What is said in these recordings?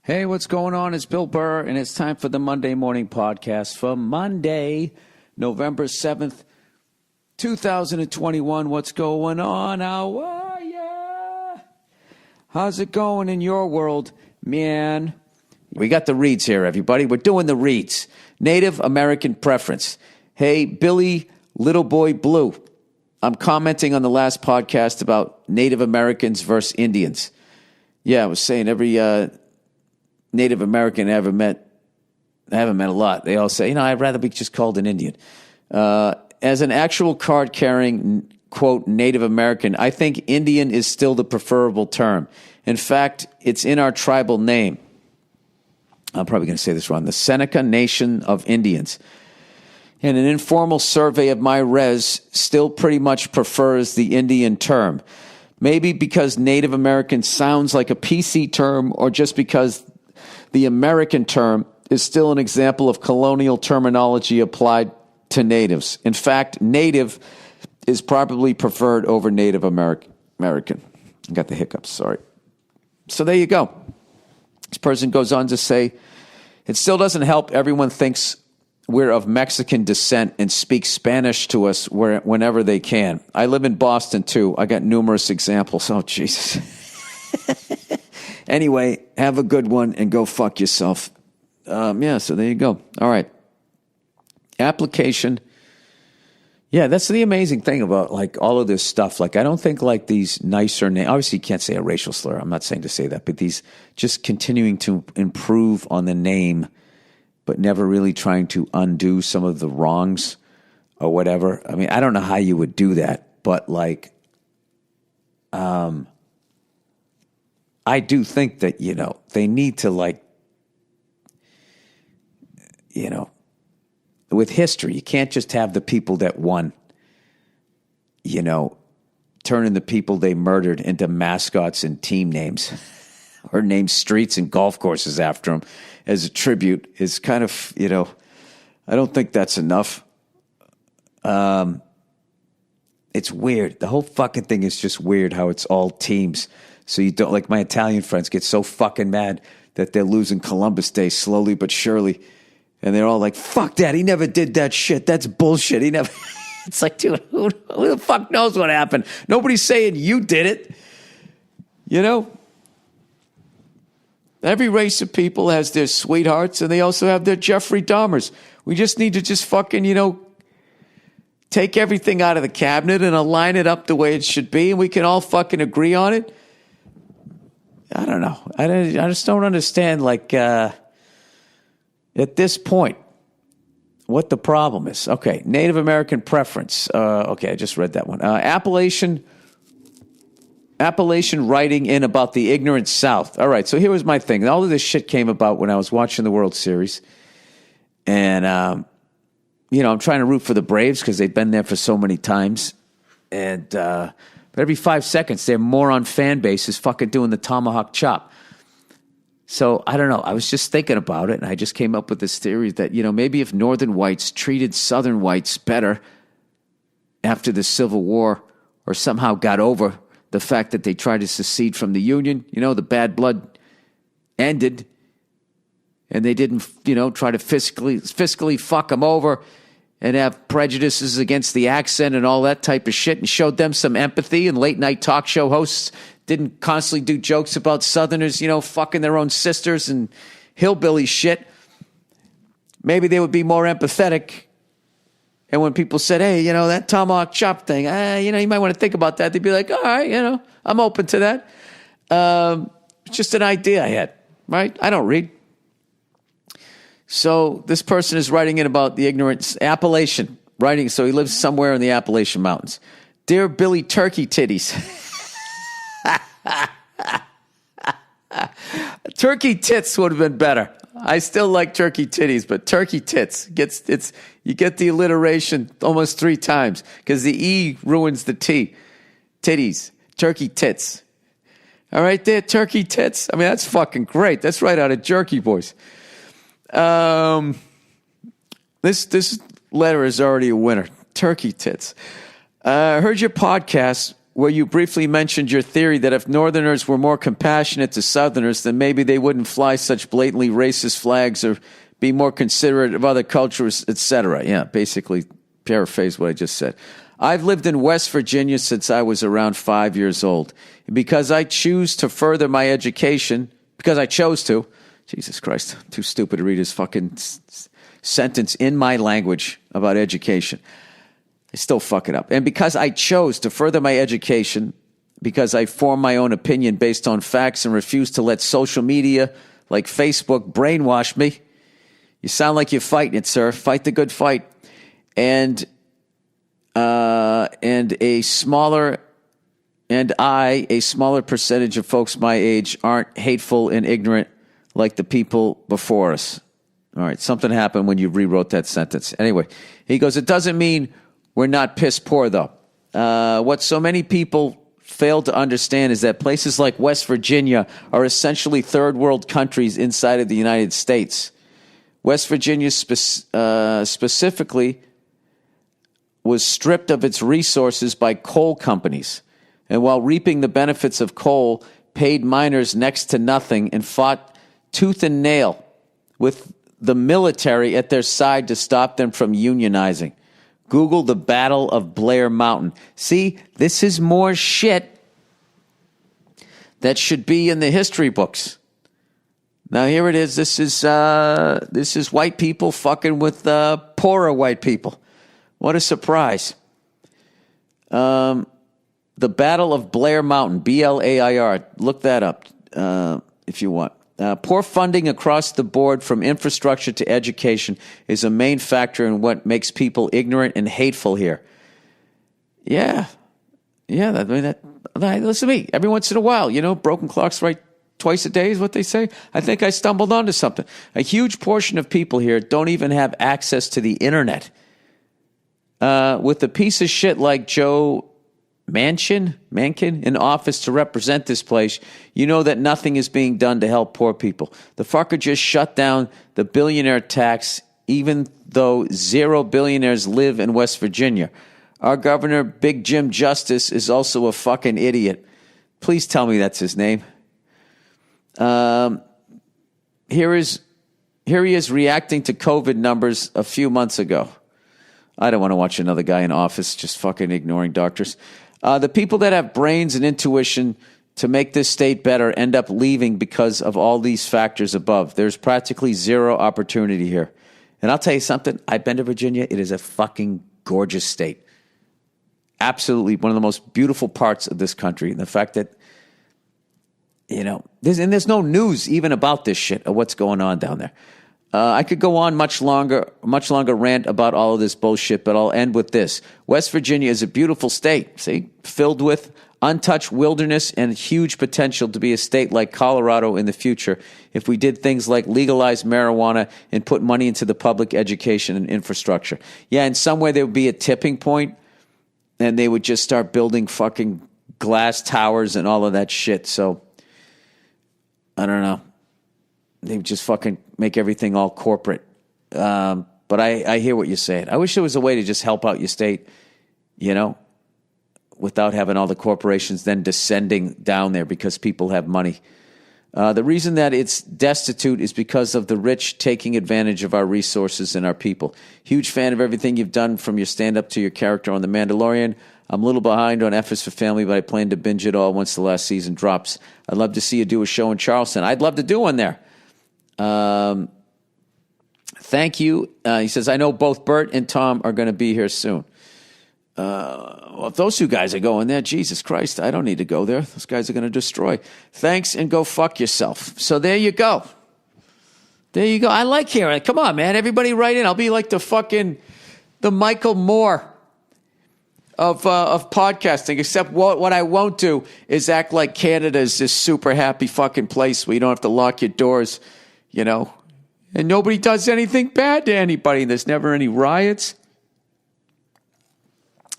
Hey, what's going on? It's Bill Burr, and it's time for the Monday Morning Podcast for Monday, November 7th, 2021. What's going on? How are ya? How's it going in your world, man? We got the reads here, everybody. We're doing the reads. Native American preference. Hey, Billy Little Boy Blue. I'm commenting on the last podcast about Native Americans versus Indians. Yeah, I was saying every Native American I haven't met a lot. They all say, I'd rather be just called an Indian. As an actual card-carrying, quote, Native American, I think Indian is still the preferable term. In fact, it's in our tribal name. I'm probably going to say this wrong. The Seneca Nation of Indians. And an informal survey of my res still pretty much prefers the Indian term. Maybe because Native American sounds like a PC term, or just because the American term is still an example of colonial terminology applied to natives. In fact, native is probably preferred over Native American. I got the hiccups, sorry. So there you go. This person goes on to say, it still doesn't help everyone thinks we're of Mexican descent and speak Spanish to us whenever they can. I live in Boston, too. I got numerous examples. Oh, Jesus. Anyway, have a good one and go fuck yourself. So there you go. All right. Application. Yeah, that's the amazing thing about, like, all of this stuff. Like, I don't think, like, these nicer names, obviously you can't say a racial slur. I'm not saying to say that, but these just continuing to improve on the name, but never really trying to undo some of the wrongs or whatever. I mean, I don't know how you would do that, but, like, I do think that, they need to, like, with history, you can't just have the people that won, turning the people they murdered into mascots and team names or name streets and golf courses after them as a tribute. Is kind of, I don't think that's enough. It's weird. The whole fucking thing is just weird how it's all teams. So you don't, like, my Italian friends get so fucking mad that they're losing Columbus Day slowly but surely. And they're all like, fuck that. He never did that shit. That's bullshit. He never. It's like, dude, who the fuck knows what happened? Nobody's saying you did it. Every race of people has their sweethearts, and they also have their Jeffrey Dahmers. We just need to just fucking, take everything out of the cabinet and align it up the way it should be, and we can all fucking agree on it. I don't know. I just don't understand, like, at this point, what the problem is. Okay, Native American preference. Okay, I just read that one. Appalachian writing in about the ignorant South. All right, so here was my thing. All of this shit came about when I was watching the World Series. And, I'm trying to root for the Braves because they've been there for so many times. And but every 5 seconds, their moron fan base is fucking doing the tomahawk chop. So, I don't know. I was just thinking about it, and I just came up with this theory that, maybe if Northern whites treated Southern whites better after the Civil War, or somehow got over the fact that they tried to secede from the Union, the bad blood ended, and they didn't, try to fiscally fuck them over and have prejudices against the accent and all that type of shit, and showed them some empathy, and late-night talk show hosts didn't constantly do jokes about Southerners, fucking their own sisters and hillbilly shit. Maybe they would be more empathetic. And when people said, hey, that tomahawk chop thing, you might want to think about that. They'd be like, all right, I'm open to that. It's just an idea I had, right? I don't read. So this person is writing in about the ignorance, Appalachian, writing, so he lives somewhere in the Appalachian Mountains. Dear Billy Turkey Titties. Turkey tits would have been better. I still like turkey titties, but turkey tits you get the alliteration almost 3 times because the E ruins the T. Titties, turkey tits. All right, there, turkey tits. I mean, that's fucking great. That's right out of Jerky Boys. This letter is already a winner. Turkey tits. I heard your podcast where you briefly mentioned your theory that if Northerners were more compassionate to Southerners, then maybe they wouldn't fly such blatantly racist flags or be more considerate of other cultures, etc. Yeah, basically paraphrase what I just said. I've lived in West Virginia since I was around 5 years old. Because I choose to further my education, because I chose to, Jesus Christ, I'm too stupid to read his fucking sentence in my language about education. I still fuck it up. And because I chose to further my education, because I form my own opinion based on facts and refuse to let social media like Facebook brainwash me. You sound like you're fighting it, sir. Fight the good fight. And a smaller percentage of folks my age aren't hateful and ignorant like the people before us. All right, something happened when you rewrote that sentence. Anyway, he goes, it doesn't mean we're not piss poor, though. What so many people fail to understand is that places like West Virginia are essentially third world countries inside of the United States. West Virginia specifically was stripped of its resources by coal companies. And while reaping the benefits of coal, paid miners next to nothing and fought tooth and nail with the military at their side to stop them from unionizing. Google the Battle of Blair Mountain. See, this is more shit that should be in the history books. Now here it is. This is white people fucking with poorer white people. What a surprise. The Battle of Blair Mountain, Blair. Look that up if you want. Poor funding across the board from infrastructure to education is a main factor in what makes people ignorant and hateful here. Yeah. I mean, listen to me. Every once in a while, broken clocks right twice a day is what they say. I think I stumbled onto something. A huge portion of people here don't even have access to the internet. With a piece of shit like Joe Manchin in office to represent this place, you know that nothing is being done to help poor people. The fucker just shut down the billionaire tax, even though 0 billionaires live in West Virginia. Our governor, Big Jim Justice, is also a fucking idiot. Please tell me that's his name. Here he is reacting to COVID numbers a few months ago. I don't want to watch another guy in office just fucking ignoring doctors. The people that have brains and intuition to make this state better end up leaving because of all these factors above. There's practically zero opportunity here. And I'll tell you something. I've been to Virginia. It is a fucking gorgeous state. Absolutely one of the most beautiful parts of this country. And the fact that, there's no news even about this shit of what's going on down there. I could go on much longer rant about all of this bullshit, but I'll end with this. West Virginia is a beautiful state, filled with untouched wilderness and huge potential to be a state like Colorado in the future if we did things like legalize marijuana and put money into the public education and infrastructure. Yeah, in some way there would be a tipping point and they would just start building fucking glass towers and all of that shit. So, I don't know. They would just fucking make everything all corporate. But I hear what you're saying. I wish there was a way to just help out your state, without having all the corporations then descending down there because people have money. The reason that it's destitute is because of the rich taking advantage of our resources and our people. Huge fan of everything you've done from your stand-up to your character on The Mandalorian. I'm a little behind on F is for Family, but I plan to binge it all once the last season drops. I'd love to see you do a show in Charleston. I'd love to do one there. Thank you. He says, I know both Bert and Tom are going to be here soon. Well, if those two guys are going there, Jesus Christ, I don't need to go there. Those guys are going to destroy. Thanks and go fuck yourself. So there you go. I like hearing it. Come on, man. Everybody write in. I'll be like the Michael Moore of podcasting, except what I won't do is act like Canada is this super happy fucking place where you don't have to lock your doors, and nobody does anything bad to anybody. There's never any riots.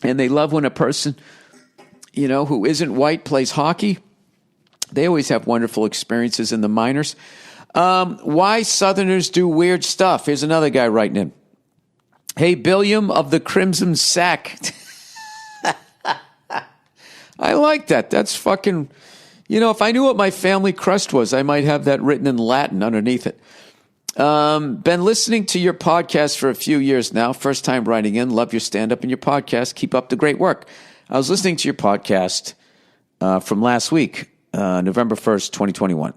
And they love when a person, who isn't white plays hockey. They always have wonderful experiences in the minors. Why Southerners do weird stuff. Here's another guy writing in. Hey, Billiam of the Crimson Sack. I like that. That's fucking, if I knew what my family crest was, I might have that written in Latin underneath it. Been listening to your podcast for a few years now. First time writing in. Love your stand-up and your podcast. Keep up the great work. I was listening to your podcast from last week, November 1st, 2021,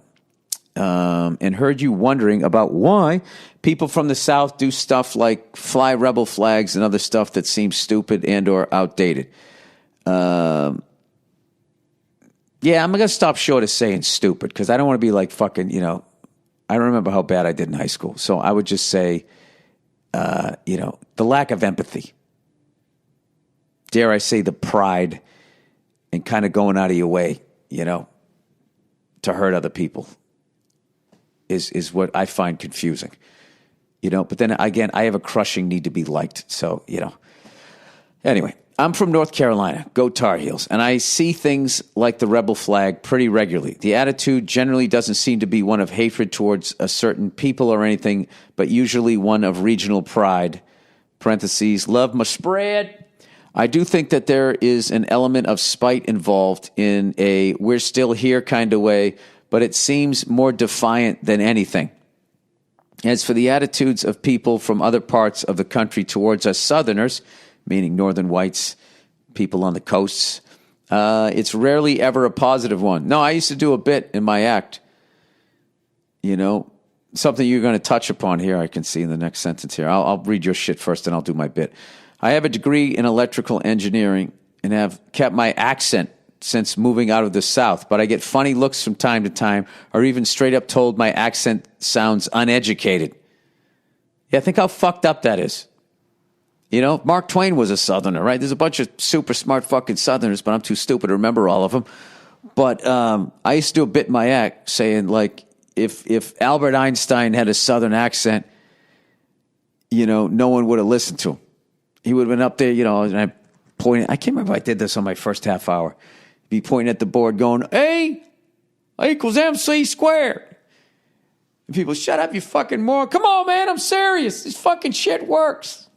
and heard you wondering about why people from the South do stuff like fly rebel flags and other stuff that seems stupid and or outdated. Yeah, I'm going to stop short of saying stupid because I don't want to be like fucking, I don't remember how bad I did in high school. So I would just say, the lack of empathy. Dare I say the pride and kind of going out of your way, to hurt other people is what I find confusing. But then again, I have a crushing need to be liked. So, Anyway, I'm from North Carolina. Go Tar Heels. And I see things like the rebel flag pretty regularly. The attitude generally doesn't seem to be one of hatred towards a certain people or anything, but usually one of regional pride. Parentheses, love must spread. I do think that there is an element of spite involved in a we're still here kind of way, but it seems more defiant than anything. As for the attitudes of people from other parts of the country towards us Southerners, meaning northern whites, people on the coasts, it's rarely ever a positive one. No, I used to do a bit in my act, something you're going to touch upon here, I can see in the next sentence here. I'll read your shit first and I'll do my bit. I have a degree in electrical engineering and have kept my accent since moving out of the South, but I get funny looks from time to time or even straight up told my accent sounds uneducated. Yeah, think how fucked up that is. Mark Twain was a Southerner, right? There's a bunch of super smart fucking Southerners, but I'm too stupid to remember all of them. But I used to do a bit in my act saying, like, if Albert Einstein had a Southern accent, no one would have listened to him. He would have been up there, and I can't remember if I did this on my first half hour. Be pointing at the board going, A equals MC squared. And people, shut up, you fucking moron. Come on, man, I'm serious. This fucking shit works.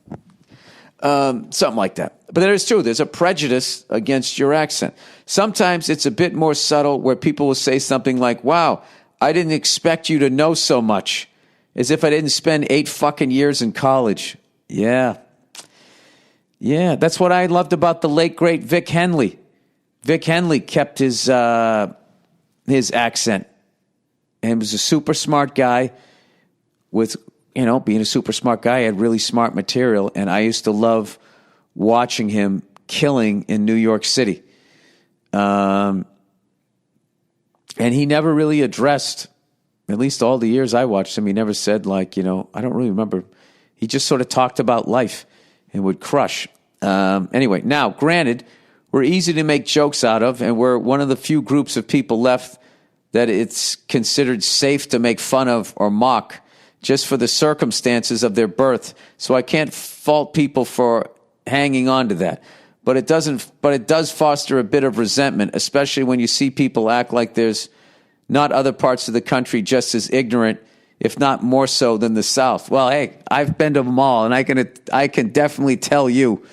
Something like that. But that is true. There's a prejudice against your accent. Sometimes it's a bit more subtle where people will say something like, wow, I didn't expect you to know so much. As if I didn't spend 8 fucking years in college. Yeah. Yeah, that's what I loved about the late, great Vic Henley. Vic Henley kept his accent. And was a super smart guy with, being a super smart guy, he had really smart material. And I used to love watching him killing in New York City. And he never really addressed, at least all the years I watched him, he never said like, I don't really remember. He just sort of talked about life and would crush. Anyway, now, granted, we're easy to make jokes out of, and we're one of the few groups of people left that it's considered safe to make fun of or mock just for the circumstances of their birth. So I can't fault people for hanging on to that. But it does foster a bit of resentment, especially when you see people act like there's not other parts of the country just as ignorant, if not more so than the South. Well, hey, I've been to them all, and I can definitely tell you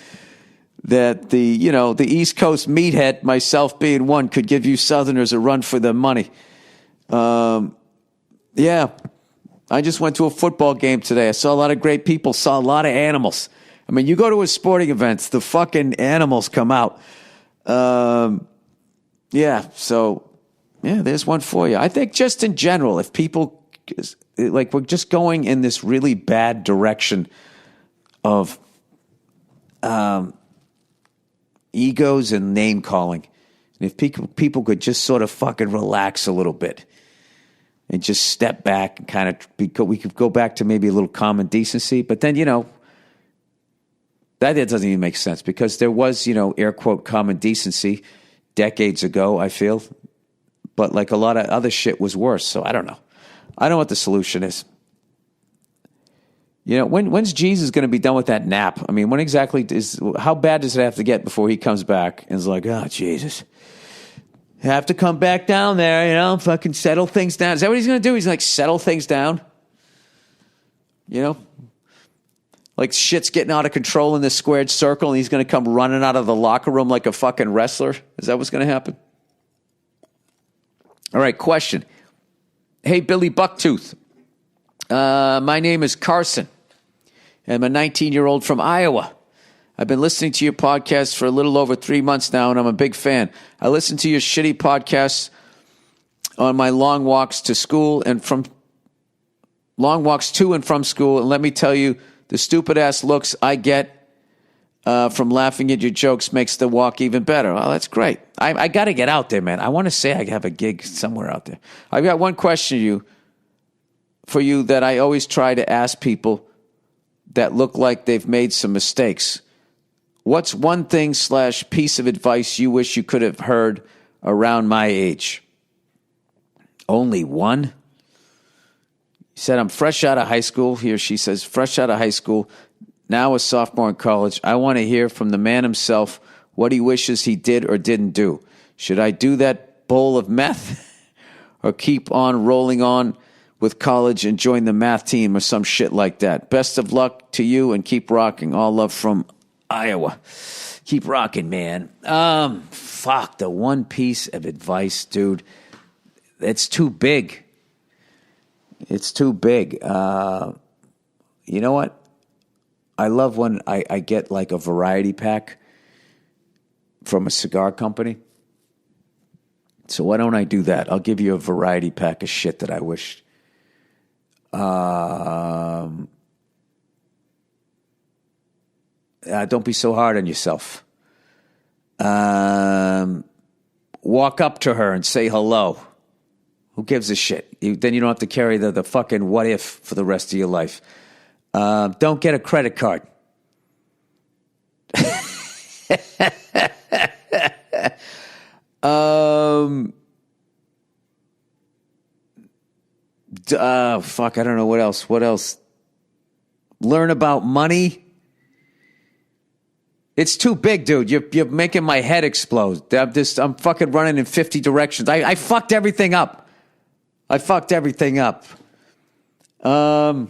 that the East Coast meathead, myself being one, could give you Southerners a run for their money. Yeah, I just went to a football game today. I saw a lot of great people, saw a lot of animals. I mean, you go to a sporting event, the fucking animals come out. Yeah, so, yeah, there's one for you. I think just in general, if people, like, we're just going in this really bad direction of egos and name calling. And if people could just sort of fucking relax a little bit and just step back and kind of, we could go back to maybe a little common decency. But then, that doesn't even make sense because there was, air quote, common decency decades ago, I feel. But like a lot of other shit was worse. So I don't know. I don't know what the solution is. When's Jesus going to be done with that nap? I mean, when exactly how bad does it have to get before he comes back and is like, oh, Jesus, have to come back down there, fucking settle things down. Is that what he's going to do? He's like, settle things down? Like Like shit's getting out of control in this squared circle and he's going to come running out of the locker room like a fucking wrestler? Is that what's going to happen? All right, question. Hey, Billy Bucktooth. My name is Carson. I'm a 19-year-old from Iowa. I've been listening to your podcast for a little over 3 months now, and I'm a big fan. I listen to your shitty podcasts on my long walks to school and from school, and let me tell you, the stupid-ass looks I get from laughing at your jokes makes the walk even better. Oh, that's great. I got to get out there, man. I want to say I have a gig somewhere out there. I've got one question for you that I always try to ask people that look like they've made some mistakes. What's one thing / piece of advice you wish you could have heard around my age? Only one? He said, I'm fresh out of high school. He or she says, fresh out of high school, now a sophomore in college. I want to hear from the man himself what he wishes he did or didn't do. Should I do that bowl of meth or keep on rolling on with college and join the math team or some shit like that? Best of luck to you and keep rocking. All love from Iowa. Keep rocking, man. Fuck, the one piece of advice, dude. It's too big. It's too big. You know what? I love when I get like a variety pack from a cigar company. So why don't I do that? I'll give you a variety pack of shit that I wish. Don't be so hard on yourself. Walk up to her and say hello. Who gives a shit? Then you don't have to carry the fucking what if for the rest of your life. Don't get a credit card. Fuck, I don't know what else. What else? Learn about money. It's too big, dude. You're making my head explode. I'm fucking running in 50 directions. I fucked everything up. I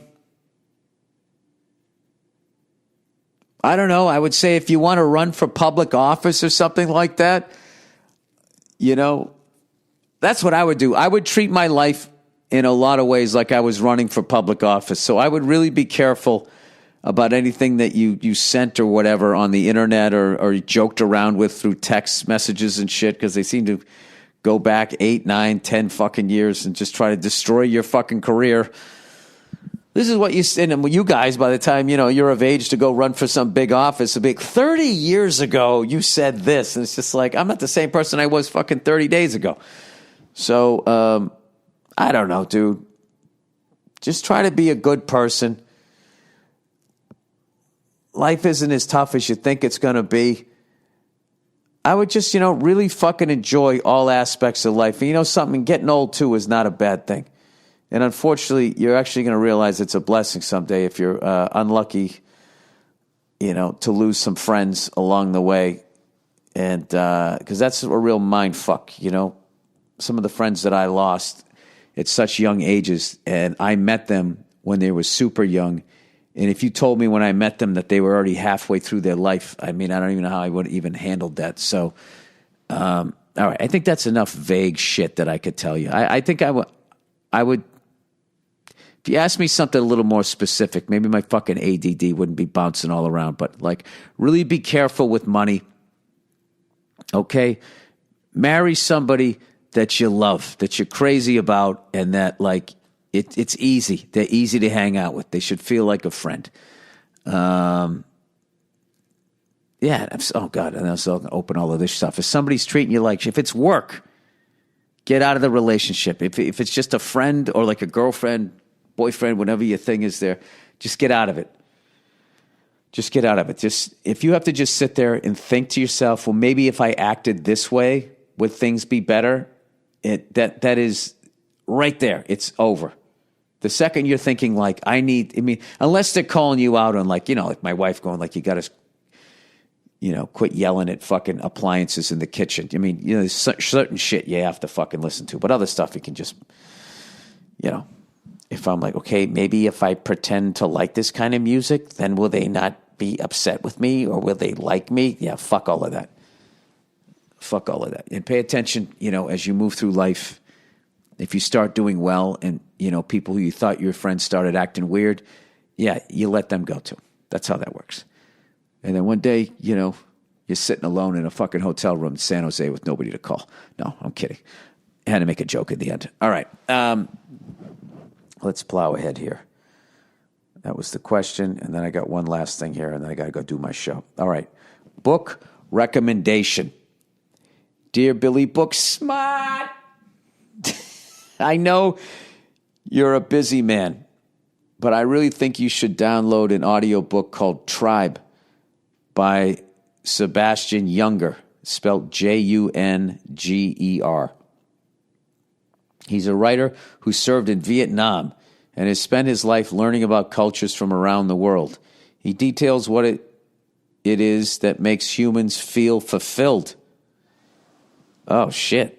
don't know. I would say if you want to run for public office or something like that, you know, that's what I would do. I would treat my life in a lot of ways like I was running for public office. So I would really be careful about anything that you sent or whatever on the internet or joked around with through text messages and shit, because they seem to go back 8, 9, 10 fucking years and just try to destroy your fucking career. This is what you guys, by the time, you know, you're of age to go run for some big office, 30 years ago, you said this. And it's just like, I'm not the same person I was fucking 30 days ago. So, I don't know, dude. Just try to be a good person. Life isn't as tough as you think it's going to be. I would just, really fucking enjoy all aspects of life. And you know something, getting old too is not a bad thing. And unfortunately, you're actually going to realize it's a blessing someday if you're unlucky, to lose some friends along the way. And because that's a real mind fuck, Some of the friends that I lost at such young ages, and I met them when they were super young. And if you told me when I met them that they were already halfway through their life, I mean, I don't even know how I would have even handled that. So, all right, I think that's enough vague shit that I could tell you. I think I would, if you asked me something a little more specific, maybe my fucking ADD wouldn't be bouncing all around, but like really be careful with money, okay? Marry somebody that you love, that you're crazy about, and that like, it's easy. They're easy to hang out with. They should feel like a friend. Yeah. Oh, God. And I was going to open all of this stuff. If somebody's treating you like, if it's work, get out of the relationship. If it's just a friend or like a girlfriend, boyfriend, whatever your thing is there, just get out of it. Just get out of it. Just if you have to just sit there and think to yourself, well, maybe if I acted this way, would things be better? That is right there. It's over. The second you're thinking like, unless they're calling you out on like my wife going like, you got to, quit yelling at fucking appliances in the kitchen. I mean, there's certain shit you have to fucking listen to, but other stuff you can just, if I'm like, okay, maybe if I pretend to like this kind of music, then will they not be upset with me or will they like me? Yeah, fuck all of that. Fuck all of that. And pay attention, as you move through life. If you start doing well and, people who you thought your friends started acting weird, yeah, you let them go too. That's how that works. And then one day, you're sitting alone in a fucking hotel room in San Jose with nobody to call. No, I'm kidding. I had to make a joke at the end. All right. Let's plow ahead here. That was the question. And then I got one last thing here, and then I got to go do my show. All right. Book recommendation. Dear Billy Book Smart. I know you're a busy man, but I really think you should download an audiobook called Tribe by Sebastian Junger, spelled Junger. He's a writer who served in Vietnam and has spent his life learning about cultures from around the world. He details what it is that makes humans feel fulfilled. Oh, shit.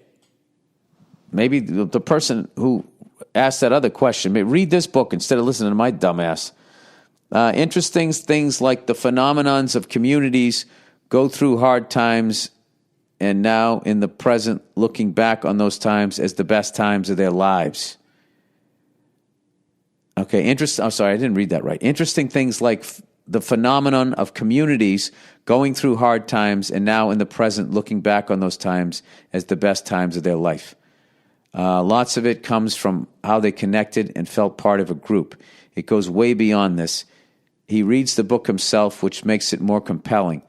Maybe the person who asked that other question, read this book instead of listening to my dumbass. Interesting things like the phenomenons of communities go through hard times and now in the present looking back on those times as the best times of their lives. Okay, I'm sorry, I didn't read that right. Interesting things like the phenomenon of communities going through hard times and now in the present looking back on those times as the best times of their life. Lots of it comes from how they connected and felt part of a group. It goes way beyond this. He reads the book himself, which makes it more compelling.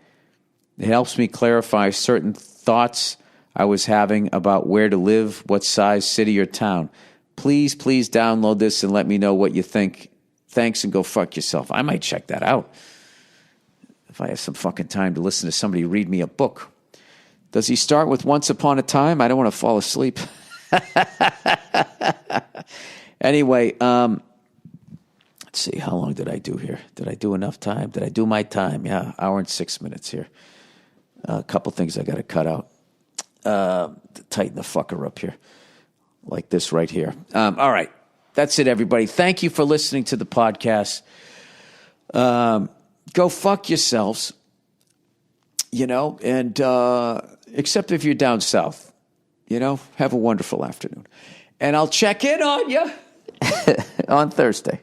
It helps me clarify certain thoughts I was having about where to live, what size city or town. Please download this and let me know what you think. Thanks, and go fuck yourself. I might check that out if I have some fucking time to listen to somebody read me a book. Does he start with Once Upon a Time? I don't want to fall asleep. Anyway, let's see. How long did I do here? Did I do enough time? Did I do my time? Yeah, hour and 6 minutes here. A couple things I got to cut out. Tighten the fucker up here. Like this right here. All right. That's it, everybody. Thank you for listening to the podcast. Go fuck yourselves. And except if you're down south. Have a wonderful afternoon. And I'll check in on you on Thursday.